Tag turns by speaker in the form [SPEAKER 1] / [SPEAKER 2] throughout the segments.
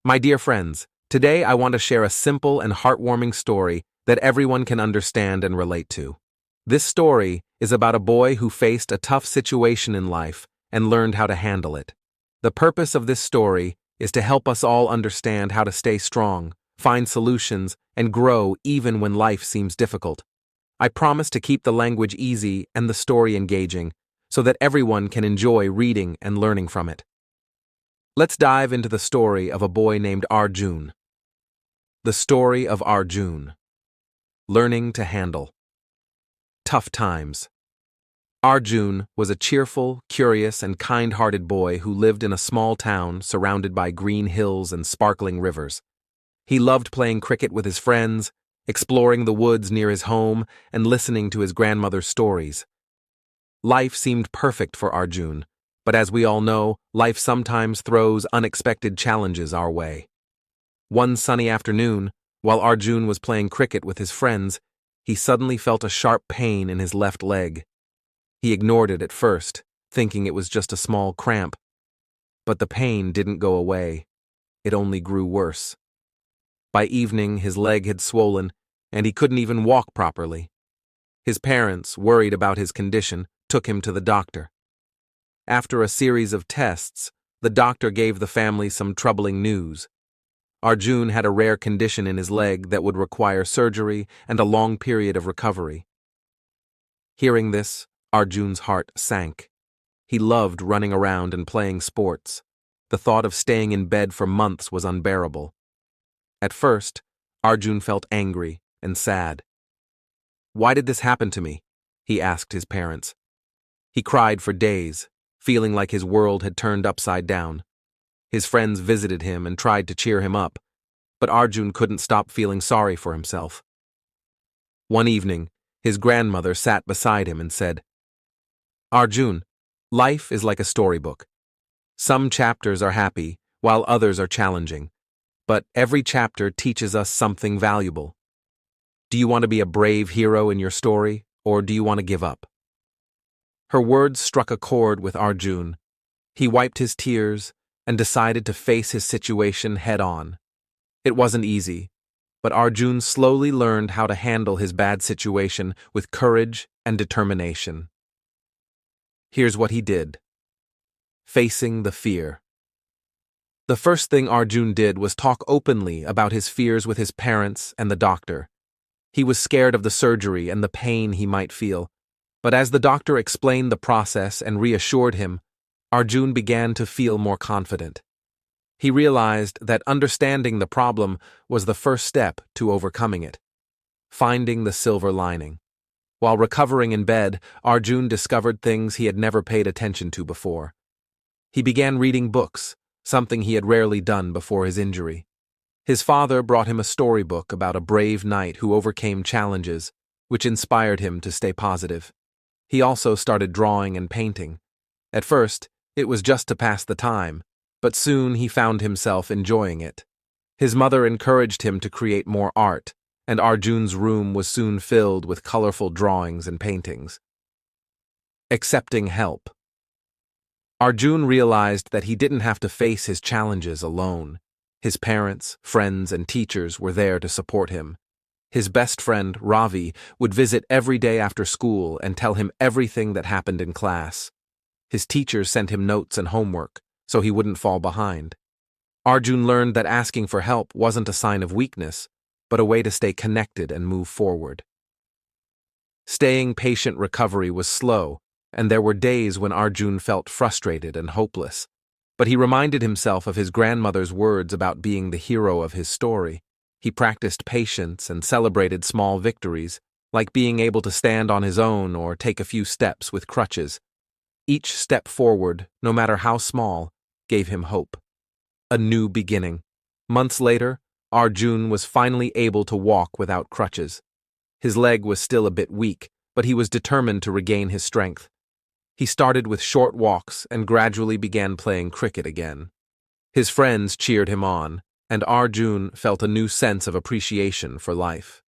[SPEAKER 1] My dear friends, today I want to share a simple and heartwarming story that everyone can understand and relate to. This story is about a boy who faced a tough situation in life and learned how to handle it. The purpose of this story is to help us all understand how to stay strong, find solutions, and grow even when life seems difficult. I promise to keep the language easy and the story engaging so that everyone can enjoy reading and learning from it. Let's dive into the story of a boy named Arjun. The story of Arjun. Learning to handle tough times. Arjun was a cheerful, curious, and kind-hearted boy who lived in a small town surrounded by green hills and sparkling rivers. He loved playing cricket with his friends, exploring the woods near his home, and listening to his grandmother's stories. Life seemed perfect for Arjun, but as we all know, life sometimes throws unexpected challenges our way. One sunny afternoon, while Arjun was playing cricket with his friends, he suddenly felt a sharp pain in his left leg. He ignored it at first, thinking it was just a small cramp. But the pain didn't go away. It only grew worse. By evening, his leg had swollen, and he couldn't even walk properly. His parents, worried about his condition, took him to the doctor. After a series of tests, the doctor gave the family some troubling news. Arjun had a rare condition in his leg that would require surgery and a long period of recovery. Hearing this, Arjun's heart sank. He loved running around and playing sports. The thought of staying in bed for months was unbearable. At first, Arjun felt angry and sad. "Why did this happen to me?" he asked his parents. He cried for days, feeling like his world had turned upside down. His friends visited him and tried to cheer him up, but Arjun couldn't stop feeling sorry for himself. One evening, his grandmother sat beside him and said, "Arjun, life is like a storybook. Some chapters are happy, while others are challenging, but every chapter teaches us something valuable. Do you want to be a brave hero in your story, or do you want to give up?" Her words struck a chord with Arjun. He wiped his tears and decided to face his situation head-on. It wasn't easy, but Arjun slowly learned how to handle his bad situation with courage and determination. Here's what he did. Facing the fear. The first thing Arjun did was talk openly about his fears with his parents and the doctor. He was scared of the surgery and the pain he might feel, but as the doctor explained the process and reassured him, Arjun began to feel more confident. He realized that understanding the problem was the first step to overcoming it. Finding the silver lining. While recovering in bed, Arjun discovered things he had never paid attention to before. He began reading books, something he had rarely done before his injury. His father brought him a storybook about a brave knight who overcame challenges, which inspired him to stay positive. He also started drawing and painting. At first, it was just to pass the time, but soon he found himself enjoying it. His mother encouraged him to create more art, and Arjun's room was soon filled with colorful drawings and paintings. Accepting help. Arjun realized that he didn't have to face his challenges alone. His parents, friends, and teachers were there to support him. His best friend, Ravi, would visit every day after school and tell him everything that happened in class. His teachers sent him notes and homework, so he wouldn't fall behind. Arjun learned that asking for help wasn't a sign of weakness, but a way to stay connected and move forward. Staying patient recovery was slow, and there were days when Arjun felt frustrated and hopeless. But he reminded himself of his grandmother's words about being the hero of his story. He practiced patience and celebrated small victories, like being able to stand on his own or take a few steps with crutches. Each step forward, no matter how small, gave him hope. A new beginning. Months later, Arjun was finally able to walk without crutches. His leg was still a bit weak, but he was determined to regain his strength. He started with short walks and gradually began playing cricket again. His friends cheered him on, and Arjun felt a new sense of appreciation for life.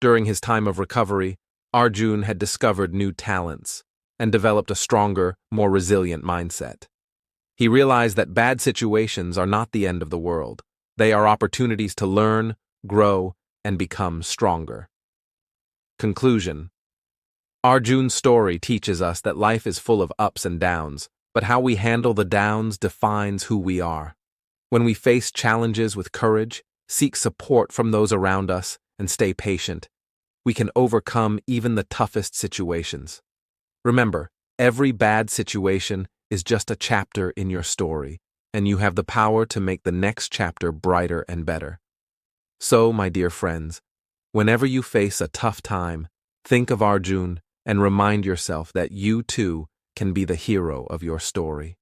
[SPEAKER 1] During his time of recovery, Arjun had discovered new talents and developed a stronger, more resilient mindset. He realized that bad situations are not the end of the world. They are opportunities to learn, grow, and become stronger. Conclusion. Arjun's story teaches us that life is full of ups and downs, but how we handle the downs defines who we are. When we face challenges with courage, seek support from those around us, and stay patient, we can overcome even the toughest situations. Remember, every bad situation is just a chapter in your story, and you have the power to make the next chapter brighter and better. So, my dear friends, whenever you face a tough time, think of Arjun and remind yourself that you too can be the hero of your story.